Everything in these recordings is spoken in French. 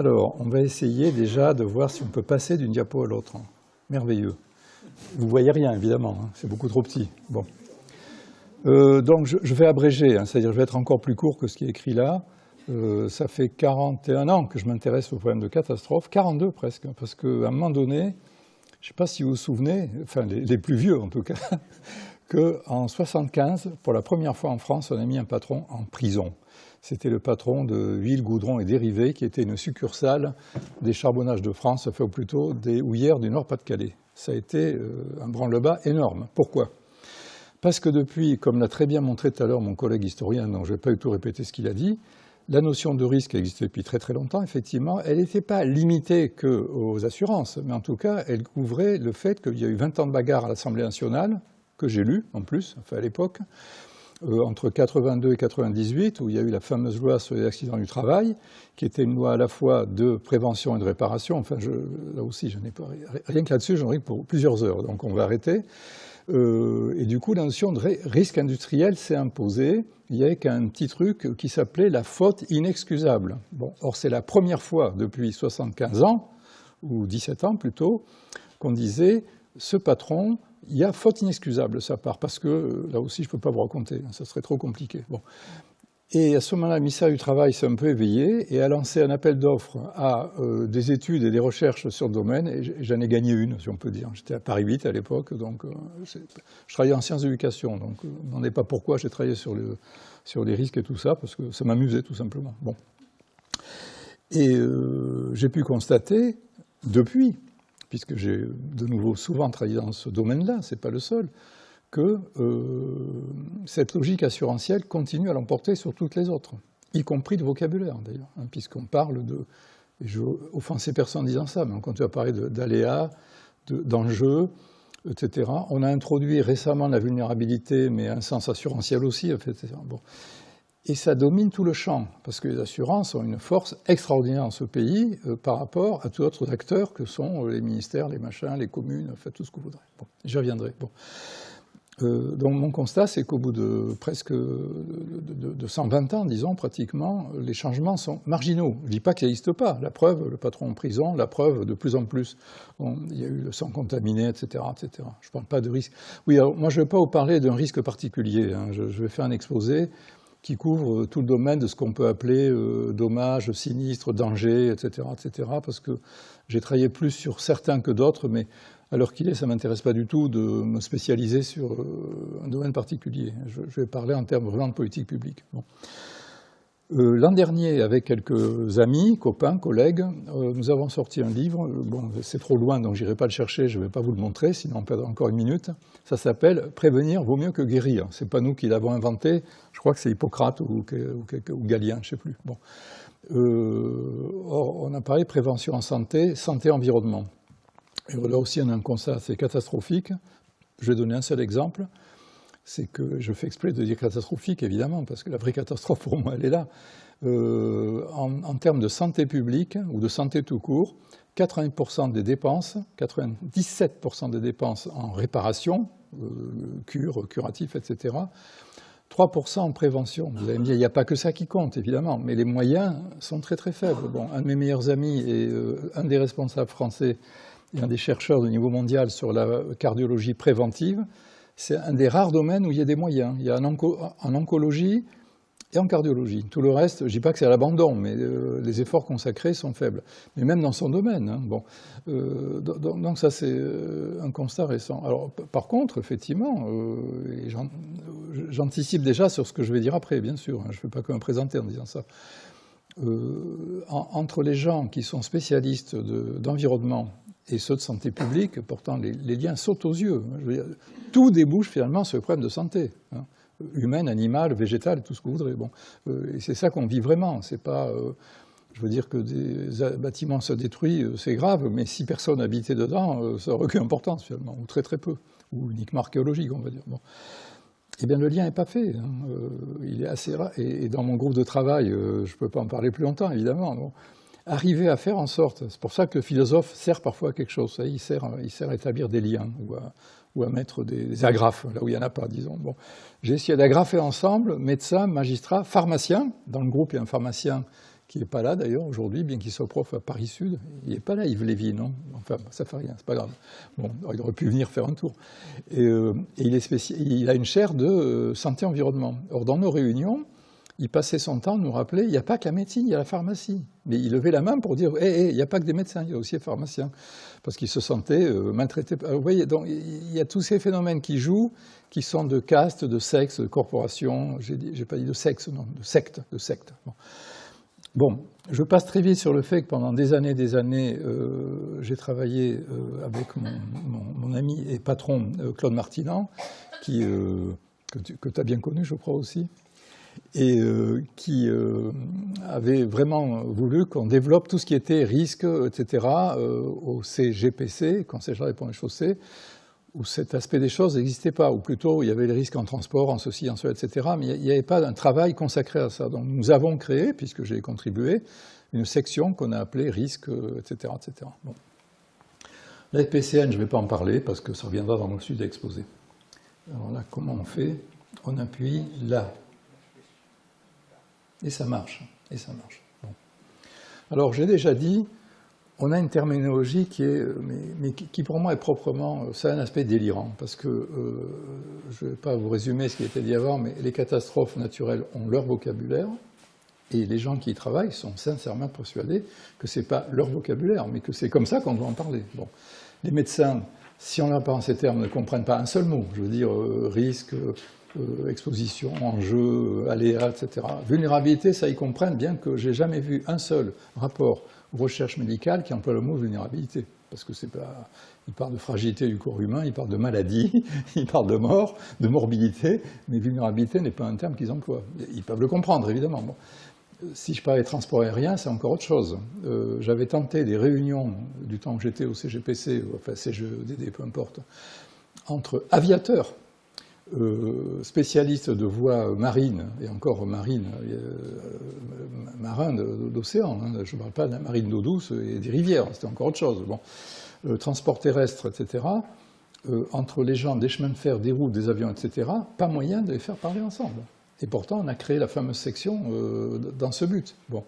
Alors, on va essayer déjà de voir si on peut passer d'une diapo à l'autre. Merveilleux. Vous ne voyez rien, évidemment, hein, c'est beaucoup trop petit. Bon. Donc, je vais abréger, hein, c'est-à-dire je vais être encore plus court que ce qui est écrit là. Ça fait 41 ans que je m'intéresse aux problèmes de catastrophe, 42 presque, parce qu'à un moment donné, je ne sais pas si vous vous souvenez, enfin les plus vieux en tout cas, qu'en 1975, pour la première fois en France, on a mis un patron en prison. C'était le patron de Huile, Goudron et Dérivés, qui était une succursale des Charbonnages de France, enfin ou plutôt des houillères du Nord-Pas-de-Calais. Ça a été un branle-bas énorme. Pourquoi ? Parce que depuis, comme l'a très bien montré tout à l'heure mon collègue historien, donc je ne vais pas du tout répéter ce qu'il a dit, la notion de risque existait depuis très très longtemps, effectivement. Elle n'était pas limitée qu'aux assurances, mais en tout cas, elle couvrait le fait qu'il y a eu 20 ans de bagarre à l'Assemblée nationale, que j'ai lu en plus, enfin à l'époque, entre 82 et 98, où il y a eu la fameuse loi sur les accidents du travail, qui était une loi à la fois de prévention et de réparation. Enfin, là aussi, je n'ai pas rien que là-dessus, j'en ai pour plusieurs heures, donc on va arrêter. Et du coup, la notion de risque industriel s'est imposée. Il y avait qu'un petit truc qui s'appelait la faute inexcusable. Bon, or, c'est la première fois depuis 75 ans, ou 17 ans plutôt, qu'on disait ce patron, il y a faute inexcusable de sa part, parce que là aussi, je ne peux pas vous raconter, ça serait trop compliqué. Bon. Et à ce moment-là, le ministère du Travail s'est un peu éveillé et a lancé un appel d'offres à des études et des recherches sur le domaine, et j'en ai gagné une, si on peut dire. J'étais à Paris 8 à l'époque, donc je travaillais en sciences d'éducation, donc ne me demandez pas pourquoi j'ai travaillé sur les risques et tout ça, parce que ça m'amusait tout simplement. Bon. Et j'ai pu constater, depuis, puisque j'ai de nouveau souvent travaillé dans ce domaine-là, ce n'est pas le seul, que cette logique assurantielle continue à l'emporter sur toutes les autres, y compris de vocabulaire d'ailleurs, hein, puisqu'on parle de, et je veux offenser personne en disant ça, mais on continue à parler d'aléas, d'enjeux, etc. On a introduit récemment la vulnérabilité, mais un sens assurantiel aussi, etc. Bon. Et ça domine tout le champ, parce que les assurances ont une force extraordinaire dans ce pays par rapport à tous les autres acteurs que sont les ministères, les machins, les communes, enfin tout ce que vous voudrez. Bon, j'y reviendrai. Bon. Donc mon constat, c'est qu'au bout de presque de 120 ans, disons, pratiquement, les changements sont marginaux. Je ne dis pas que ça n'existe pas. La preuve, le patron en prison, la preuve, de plus en plus, il y a eu le sang contaminé, etc., etc. Je ne parle pas de risque. Oui, alors moi je ne vais pas vous parler d'un risque particulier, hein. Je vais faire un exposé qui couvre tout le domaine de ce qu'on peut appeler dommages, sinistres, dangers, etc., etc., parce que j'ai travaillé plus sur certains que d'autres, mais à l'heure qu'il est, ça ne m'intéresse pas du tout de me spécialiser sur un domaine particulier. Je vais parler en termes vraiment de politique publique. Bon. L'an dernier, avec quelques amis, copains, collègues, nous avons sorti un livre. Bon, c'est trop loin, donc je n'irai pas le chercher, je ne vais pas vous le montrer, sinon on perdra encore une minute. Ça s'appelle « Prévenir vaut mieux que guérir ». Ce n'est pas nous qui l'avons inventé, je crois que c'est Hippocrate ou Galien, je ne sais plus. Bon. Or, on a parlé de prévention en santé, santé-environnement. Et là aussi, on a un constat assez catastrophique. Je vais donner un seul exemple. C'est que je fais exprès de dire catastrophique, évidemment, parce que la vraie catastrophe, pour moi, elle est là. En termes de santé publique, ou de santé tout court, 80% des dépenses, 97% des dépenses en réparation, cure, curatif, etc., 3% en prévention. Vous allez me dire, il n'y a pas que ça qui compte, évidemment, mais les moyens sont très très faibles. Bon, un de mes meilleurs amis et un des responsables français et un des chercheurs de niveau mondial sur la cardiologie préventive, c'est un des rares domaines où il y a des moyens. Il y a en oncologie et en cardiologie. Tout le reste, je ne dis pas que c'est à l'abandon, mais les efforts consacrés sont faibles. Mais même dans son domaine. Hein, bon. Donc ça, c'est un constat récent. Alors, par contre, effectivement, j'anticipe déjà sur ce que je vais dire après, bien sûr. Hein, je ne fais pas que me présenter en disant ça. Entre les gens qui sont spécialistes d'environnement et ceux de santé publique, pourtant les liens sautent aux yeux. Je veux dire, tout débouche finalement sur le problème de santé, hein, humaine, animale, végétale, tout ce que vous voudrez. Bon, et c'est ça qu'on vit vraiment. C'est pas, je veux dire que des bâtiments se détruisent, c'est grave, mais si personne habitait dedans, ça n'aurait aucune importance finalement, ou très très peu, ou uniquement archéologique, on va dire. Bon. Eh bien, le lien n'est pas fait. Hein. Il est assez rare. Et dans mon groupe de travail, je ne peux pas en parler plus longtemps, évidemment. Bon. Arriver à faire en sorte, c'est pour ça que le philosophe sert parfois à quelque chose, il sert à établir des liens ou à mettre des agrafes, là où il n'y en a pas, disons. Bon. J'ai essayé d'agrafer ensemble médecins, magistrats, pharmaciens. Dans le groupe, il y a un pharmacien qui n'est pas là d'ailleurs aujourd'hui, bien qu'il soit prof à Paris Sud. Il n'est pas là, Yves Lévy, non? Enfin, ça ne fait rien, c'est pas grave. Bon, il aurait pu venir faire un tour. Et il a une chaire de santé-environnement. Or, dans nos réunions, il passait son temps à nous rappeler, il n'y a pas que la médecine, il y a la pharmacie. Mais il levait la main pour dire, il n'y a pas que des médecins, il y a aussi des pharmaciens. Parce qu'il se sentait maltraité. Vous voyez, donc, il y a tous ces phénomènes qui jouent, qui sont de caste, de sexe, de corporation. J'ai pas dit de sexe, non, de secte. Bon, je passe très vite sur le fait que pendant des années, j'ai travaillé avec mon ami et patron Claude Martinand, que tu as bien connu, je crois aussi, et qui avait vraiment voulu qu'on développe tout ce qui était risque, etc., au CGPC, Conseil général des ponts et chaussées, où cet aspect des choses n'existait pas, ou plutôt il y avait les risques en transport, en ceci, en cela, etc., mais il n'y avait pas un travail consacré à ça. Donc nous avons créé, puisque j'ai contribué, une section qu'on a appelée risques, etc., etc. Bon. La FPCN, je ne vais pas en parler, parce que ça reviendra dans mon sujet exposé. Alors là, comment on fait? On appuie là. Et ça marche. Bon. Alors j'ai déjà dit, on a une terminologie qui pour moi est proprement, c'est un aspect délirant, parce que je ne vais pas vous résumer ce qui a été dit avant, mais les catastrophes naturelles ont leur vocabulaire, et les gens qui y travaillent sont sincèrement persuadés que ce n'est pas leur vocabulaire, mais que c'est comme ça qu'on doit en parler. Bon. Les médecins, si on leur parle en ces termes, ne comprennent pas un seul mot, je veux dire risque, exposition, enjeu, aléa, etc. Vulnérabilité, ça ils comprennent, bien que j'ai jamais vu un seul rapport ou recherche médicale qui emploie le mot vulnérabilité. Parce que c'est pas. Ils parlent de fragilité du corps humain, ils parlent de maladie, ils parlent de mort, de morbidité, mais vulnérabilité n'est pas un terme qu'ils emploient. Ils peuvent le comprendre, évidemment. Bon. Si je parlais de transport aérien, c'est encore autre chose. J'avais tenté des réunions du temps où j'étais au CGPC, enfin CGEDD, peu importe, entre aviateurs, spécialistes de voies marines, et encore marines, marins d'océan, hein, je ne parle pas de la marine d'eau douce et des rivières, c'était encore autre chose. Bon. Transport terrestre, etc., entre les gens des chemins de fer, des routes, des avions, etc., pas moyen de les faire parler ensemble. Et pourtant, on a créé la fameuse section dans ce but. Bon.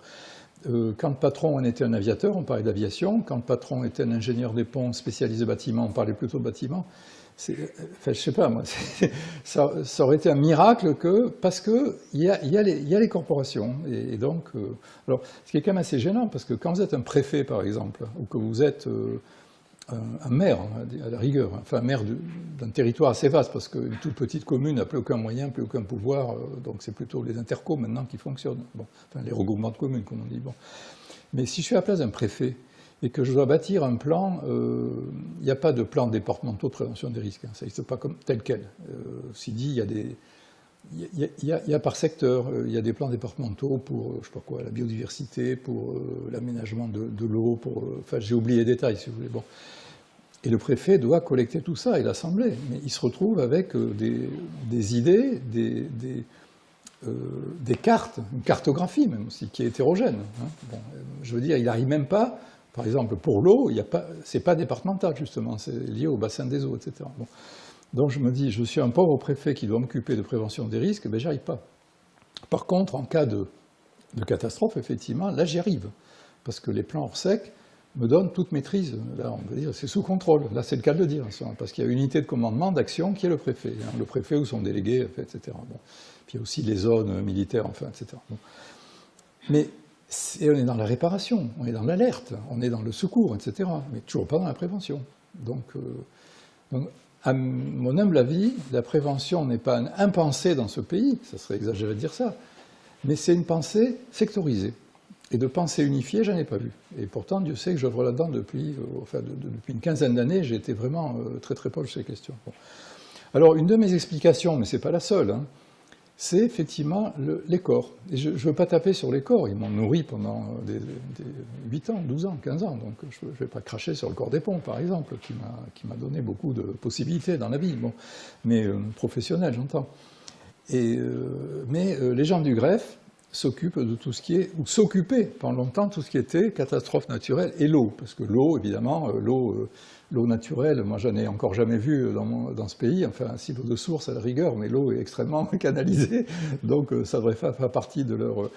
Quand le patron en était un aviateur, on parlait d'aviation. Quand le patron était un ingénieur des ponts spécialisé bâtiment, on parlait plutôt de bâtiment. Enfin, je sais pas, moi, ça aurait été un miracle parce qu'il y a les corporations. Et donc, alors, ce qui est quand même assez gênant, parce que quand vous êtes un préfet, par exemple, ou que vous êtes un maire, à la rigueur, enfin un maire d'un territoire assez vaste, parce qu'une toute petite commune n'a plus aucun moyen, plus aucun pouvoir, donc c'est plutôt les intercos maintenant qui fonctionnent, bon, enfin les regroupements de communes, comme on dit. Bon. Mais si je suis à la place d'un préfet, et que je dois bâtir un plan, il n'y a pas de plan départementaux de prévention des risques, hein, ça n'existe pas comme tel quel. Ceci dit, il y a par secteur, il y a des plans départementaux pour, je sais pas quoi, la biodiversité, pour l'aménagement de l'eau, pour, enfin j'ai oublié les détails si vous voulez. Bon. Et le préfet doit collecter tout ça, et l'Assemblée, mais il se retrouve avec des idées, des cartes, une cartographie même aussi, qui est hétérogène. Hein. Bon, je veux dire, il n'arrive même pas, par exemple pour l'eau, c'est pas départemental justement, c'est lié au bassin des eaux, etc. Bon. Donc je me dis, je suis un pauvre préfet qui doit m'occuper de prévention des risques, ben j'y arrive pas. Par contre, en cas de catastrophe, effectivement, là j'y arrive, parce que les plans Orsec me donnent toute maîtrise. Là, on va dire, c'est sous contrôle. Là, c'est le cas de le dire, parce qu'il y a une unité de commandement, d'action, qui est le préfet. Hein, le préfet ou son délégué, etc. Bon. Puis il y a aussi les zones militaires, enfin, etc. Bon. Mais on est dans la réparation, on est dans l'alerte, on est dans le secours, etc. Mais toujours pas dans la prévention. Donc à mon humble avis, la prévention n'est pas un pensée dans ce pays, ça serait exagéré de dire ça, mais c'est une pensée sectorisée. Et de pensée unifiée, j'en ai pas vu. Et pourtant, Dieu sait que j'œuvre là-dedans depuis une quinzaine d'années, j'ai été vraiment très très proche de ces questions. Bon. Alors, une de mes explications, mais c'est pas la seule, hein, c'est effectivement les corps. Et je ne veux pas taper sur les corps, ils m'ont nourri pendant 8 ans, 12 ans, 15 ans, donc je ne vais pas cracher sur le corps des ponts, par exemple, qui m'a donné beaucoup de possibilités dans la vie, bon, mais professionnelle, j'entends. Mais les gens du greffe, s'occupe de tout ce qui est, ou s'occupait pendant longtemps de tout ce qui était catastrophe naturelle et l'eau. Parce que l'eau, évidemment, l'eau naturelle, moi j'en ai encore jamais vu dans ce pays, enfin si l'eau de source à la rigueur, mais l'eau est extrêmement canalisée, donc ça devrait faire partie de leur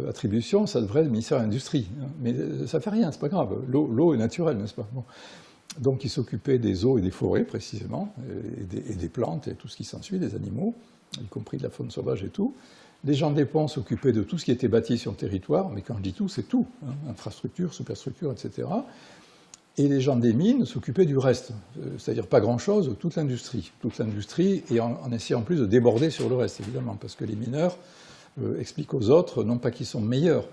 attribution, ça devrait être le ministère de l'Industrie. Mais ça fait rien, c'est pas grave, l'eau est naturelle, n'est-ce pas? Bon. Donc il s'occupait des eaux et des forêts précisément, et des plantes et tout ce qui s'ensuit, des animaux, y compris de la faune sauvage et tout. Les gens des ponts s'occupaient de tout ce qui était bâti sur le territoire, mais quand je dis tout, c'est tout, hein, infrastructure, superstructure, etc. Et les gens des mines s'occupaient du reste, c'est-à-dire pas grand-chose, toute l'industrie, et en essayant en plus de déborder sur le reste, évidemment, parce que les mineurs expliquent aux autres, non pas qu'ils sont meilleurs,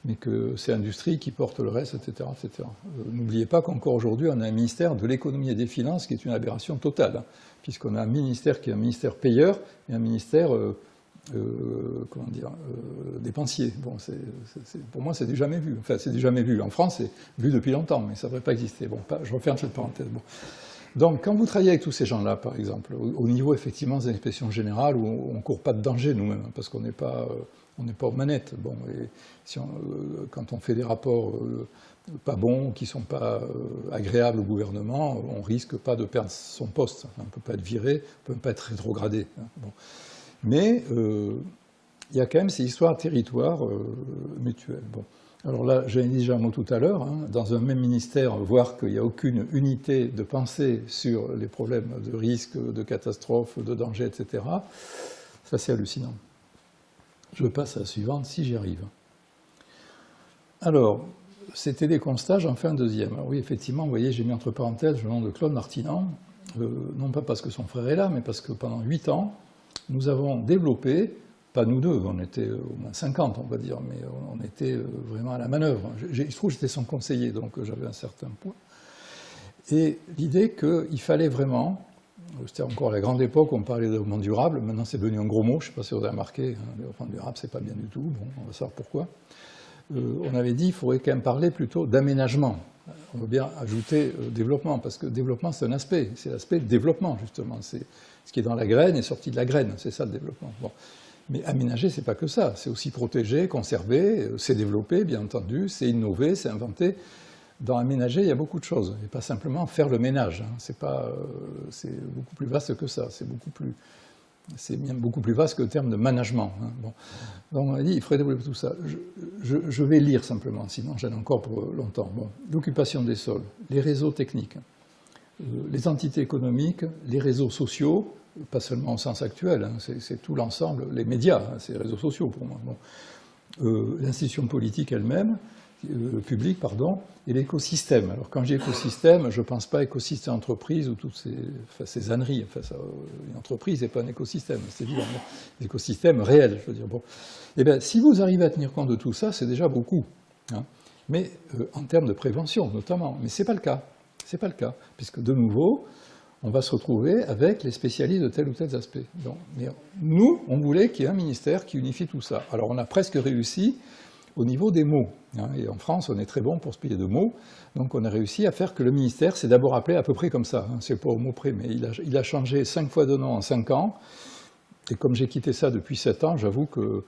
mais que c'est l'industrie qui porte le reste, etc. etc. N'oubliez pas qu'encore aujourd'hui, on a un ministère de l'économie et des finances qui est une aberration totale, hein, puisqu'on a un ministère qui est un ministère payeur et un ministère comment dire, dépensier. Bon, pour moi, c'est du jamais vu. Enfin, c'est du jamais vu. En France, c'est vu depuis longtemps, mais ça ne devrait pas exister. Bon, je referme cette parenthèse. Bon. Donc, quand vous travaillez avec tous ces gens-là, par exemple, au niveau, effectivement, des inspections générales, où on ne court pas de danger nous-mêmes, parce qu'on n'est pas aux manettes. Bon, et quand on fait des rapports pas bons, qui ne sont pas agréables au gouvernement, on ne risque pas de perdre son poste. On ne peut pas être viré, on ne peut pas être rétrogradé. Hein. Bon. Mais il y a quand même ces histoires de territoire mutuelles. Bon. Alors là, j'en ai dit déjà un mot tout à l'heure, hein, dans un même ministère, voir qu'il n'y a aucune unité de pensée sur les problèmes de risque, de catastrophe, de danger, etc., ça c'est hallucinant. Je passe à la suivante, si j'y arrive. Alors, c'était des constats, j'en fais un deuxième. Alors oui, effectivement, vous voyez, j'ai mis entre parenthèses le nom de Claude Martinan, non pas parce que son frère est là, mais parce que pendant 8 ans, nous avons développé, pas nous deux, on était au moins 50 on va dire, mais on était vraiment à la manœuvre. Il se trouve que j'étais son conseiller, donc j'avais un certain poids. Et l'idée qu'il fallait vraiment, c'était encore la grande époque où on parlait de développement durable, maintenant c'est devenu un gros mot, je ne sais pas si vous avez remarqué, hein, le développement durable c'est pas bien du tout, bon, on va savoir pourquoi. On avait dit qu'il faudrait quand même parler plutôt d'aménagement. On veut bien ajouter développement, parce que développement c'est un aspect, c'est l'aspect développement justement, c'est ce qui est dans la graine est sorti de la graine, c'est ça le développement. Bon. Mais aménager, c'est pas que ça, c'est aussi protéger, conserver, c'est développer, bien entendu, c'est innover, c'est inventer. Dans aménager, il y a beaucoup de choses, et pas simplement faire le ménage. Hein. C'est beaucoup plus vaste que ça, c'est bien beaucoup plus vaste que le terme de management. Hein. Bon. Donc on a dit, il faudrait développer tout ça. Je vais lire simplement, sinon j'en ai encore pour longtemps. Bon. L'occupation des sols, les réseaux techniques, les entités économiques, les réseaux sociaux, pas seulement au sens actuel, hein, c'est tout l'ensemble, les médias, hein, c'est les réseaux sociaux pour moi. Bon. L'institution politique elle-même, public, pardon, et l'écosystème. Alors quand je dis écosystème, je ne pense pas écosystème entreprise ou toutes ces âneries. Enfin, une entreprise n'est pas un écosystème, c'est évident. L'écosystème réel, je veux dire. Bon. Eh bien, si vous arrivez à tenir compte de tout ça, c'est déjà beaucoup. Hein. Mais en termes de prévention, notamment. Mais ce n'est pas le cas. C'est pas le cas, puisque de nouveau, on va se retrouver avec les spécialistes de tel ou tel aspect. Donc, mais nous, on voulait qu'il y ait un ministère qui unifie tout ça. Alors on a presque réussi au niveau des mots. Hein, et en France, on est très bon pour se payer de mots. Donc on a réussi à faire que le ministère s'est d'abord appelé à peu près comme ça. Hein, c'est pas au mot près, mais il a changé 5 fois de nom en 5 ans. Et comme j'ai quitté ça depuis 7 ans, j'avoue que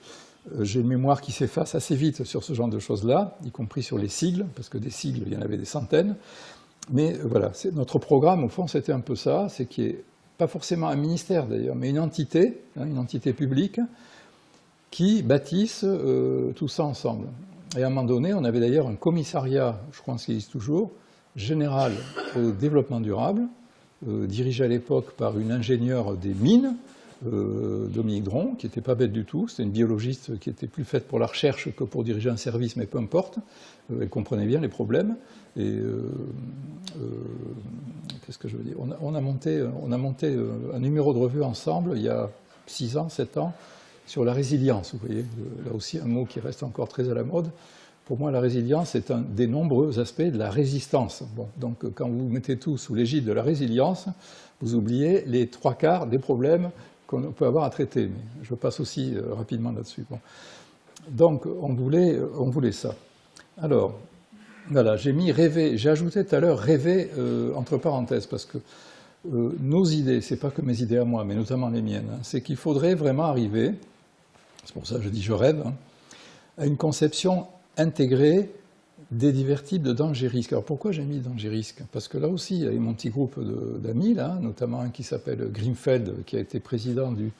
j'ai une mémoire qui s'efface assez vite sur ce genre de choses-là, y compris sur les sigles, parce que des sigles, il y en avait des centaines. Mais voilà, notre programme, au fond, c'était un peu ça, c'est qu'il n'y ait pas forcément un ministère d'ailleurs, mais une entité publique, qui bâtisse tout ça ensemble. Et à un moment donné, on avait d'ailleurs un commissariat, je crois qu'il existe toujours, général au développement durable, dirigé à l'époque par une ingénieure des mines, Dominique Dron, qui n'était pas bête du tout, c'était une biologiste qui était plus faite pour la recherche que pour diriger un service, mais peu importe, elle comprenait bien les problèmes, et qu'est-ce que je veux dire, on a monté un numéro de revue ensemble, il y a 6 ans, 7 ans, sur la résilience, vous voyez, là aussi un mot qui reste encore très à la mode. Pour moi, la résilience est un des nombreux aspects de la résistance. Bon, donc quand vous mettez tout sous l'égide de la résilience, vous oubliez les 3/4 des problèmes qu'on peut avoir à traiter. Mais je passe aussi rapidement là-dessus. Bon. Donc on voulait ça. Alors, voilà, j'ai mis rêver, j'ai ajouté tout à l'heure rêver entre parenthèses, parce que nos idées, c'est pas que mes idées à moi, mais notamment les miennes, hein, c'est qu'il faudrait vraiment arriver, c'est pour ça que je dis je rêve, hein, à une conception intégrée des divers types de dangers-risques. Alors pourquoi j'ai mis danger-risque? Parce que là aussi, il y a mon petit groupe d'amis, là, notamment un qui s'appelle Grimfeld, qui a été président du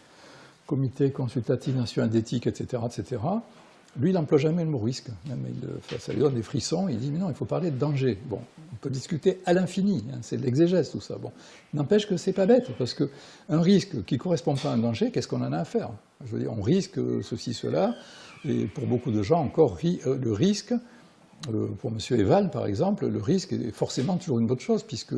Comité consultatif national d'éthique, etc., etc. Lui, il n'emploie jamais le mot risque. Même ça lui donne des frissons. Il dit, mais non, il faut parler de danger. Bon, on peut discuter à l'infini. Hein, c'est de l'exégèse, tout ça. Bon. N'empêche que c'est pas bête, parce qu'un risque qui ne correspond pas à un danger, qu'est-ce qu'on en a à faire? Je veux dire, on risque ceci, cela. Et pour beaucoup de gens, encore, le risque, pour M. Eval, par exemple, le risque est forcément toujours une bonne chose, puisque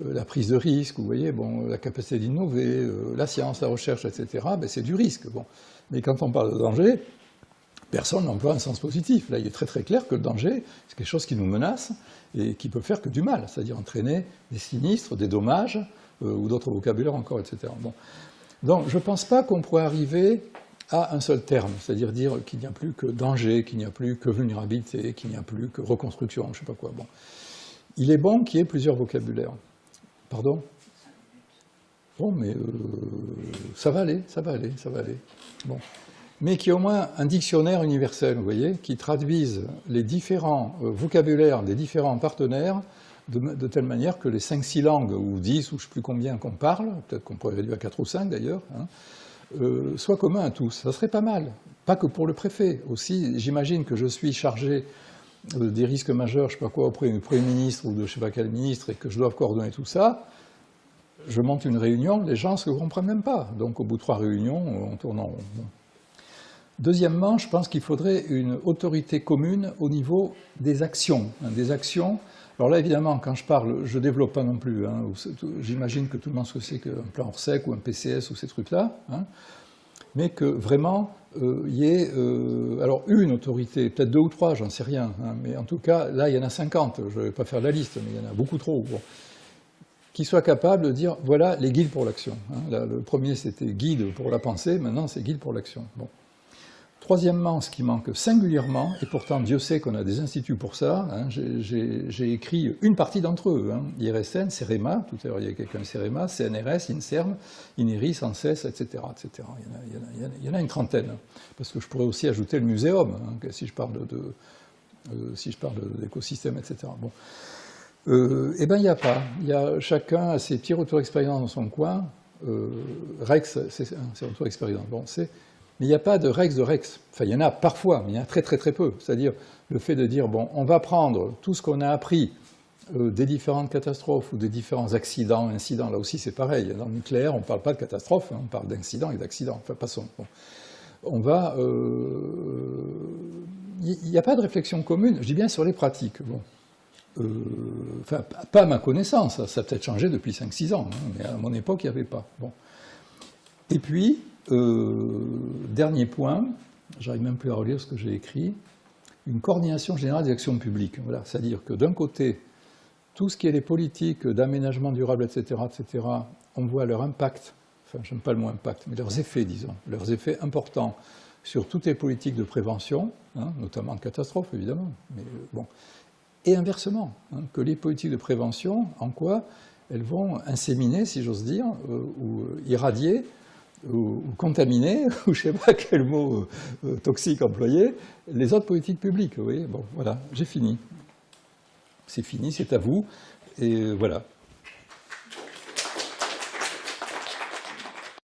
la prise de risque, vous voyez, bon, la capacité d'innover, la science, la recherche, etc., ben, c'est du risque. Bon. Mais quand on parle de danger, personne n'emploie un sens positif. Là, il est très très clair que le danger, c'est quelque chose qui nous menace et qui peut faire que du mal, c'est-à-dire entraîner des sinistres, des dommages, ou d'autres vocabulaires encore, etc. Bon. Donc, je ne pense pas qu'on pourrait arriver à un seul terme, c'est-à-dire dire qu'il n'y a plus que danger, qu'il n'y a plus que vulnérabilité, qu'il n'y a plus que reconstruction, je ne sais pas quoi. Bon. Il est bon qu'il y ait plusieurs vocabulaires. Pardon? Bon, mais ça va aller, ça va aller, ça va aller. Bon. Mais qu'il y ait au moins un dictionnaire universel, vous voyez, qui traduise les différents vocabulaires des différents partenaires de telle manière que les 5-6 langues, ou 10, ou je ne sais plus combien qu'on parle, peut-être qu'on pourrait réduire à 4 ou 5 d'ailleurs, hein, soient communs à tous. Ça serait pas mal. Pas que pour le préfet. Aussi, j'imagine que je suis chargé des risques majeurs, je ne sais pas quoi, auprès du Premier ministre ou de je ne sais pas quel ministre, et que je dois coordonner tout ça. Je monte une réunion, les gens ne se comprennent même pas. Donc au bout de 3 réunions, on tourne en rond. Bon. Deuxièmement, je pense qu'il faudrait une autorité commune au niveau des actions. Hein, des actions. Alors là, évidemment, quand je parle, je ne développe pas non plus. Hein, j'imagine que tout le monde sait ce que c'est qu'un plan Orsec ou un PCS ou ces trucs-là. Hein, mais que vraiment, il y ait alors une autorité, peut-être 2 ou 3, j'en sais rien. Hein, mais en tout cas, là, il y en a 50. Je ne vais pas faire la liste, mais il y en a beaucoup trop. Bon. Qui soit capable de dire, voilà les guides pour l'action. Hein, là, le premier, c'était guide pour la pensée, maintenant, c'est guide pour l'action. Bon. Troisièmement, ce qui manque singulièrement, et pourtant Dieu sait qu'on a des instituts pour ça, hein, j'ai écrit une partie d'entre eux, hein, IRSN, CEREMA, tout à l'heure il y a quelqu'un de CEREMA, CNRS, INSERM, INERIS, ANSES, etc. etc. Il y en a une trentaine, parce que je pourrais aussi ajouter le muséum, hein, si je parle d'écosystème, etc. Bon. Eh bien, il n'y a pas. Il y a chacun a ses petits retours d'expérience dans son coin. Rex, c'est ses retours d'expérience. Bon, mais il n'y a pas de Rex de Rex. Enfin, il y en a parfois, mais il y en a très très très peu. C'est-à-dire le fait de dire, bon, on va prendre tout ce qu'on a appris des différentes catastrophes ou des différents accidents, incidents, là aussi c'est pareil. Dans le nucléaire, on ne parle pas de catastrophe, hein, on parle d'incidents et d'accidents. Enfin, passons. Bon. On va... Il n'y a pas de réflexion commune, je dis bien sur les pratiques. Bon. Enfin, pas à ma connaissance, ça a peut-être changé depuis 5-6 ans, hein, mais à mon époque, il n'y avait pas. Bon. Et puis, dernier point, j'arrive même plus à relire ce que j'ai écrit, une coordination générale des actions publiques. Voilà, c'est-à-dire que d'un côté, tout ce qui est les politiques d'aménagement durable, etc., on voit leur impact, enfin, j'aime pas le mot impact, mais leurs effets, disons, leurs effets importants sur toutes les politiques de prévention, hein, notamment de catastrophes, évidemment, mais bon. Et inversement, hein, que les politiques de prévention, en quoi elles vont inséminer, si j'ose dire, ou irradier, ou contaminer, ou je ne sais pas quel mot toxique employer, les autres politiques publiques. Vous voyez, bon, voilà, j'ai fini. C'est fini, c'est à vous, et voilà.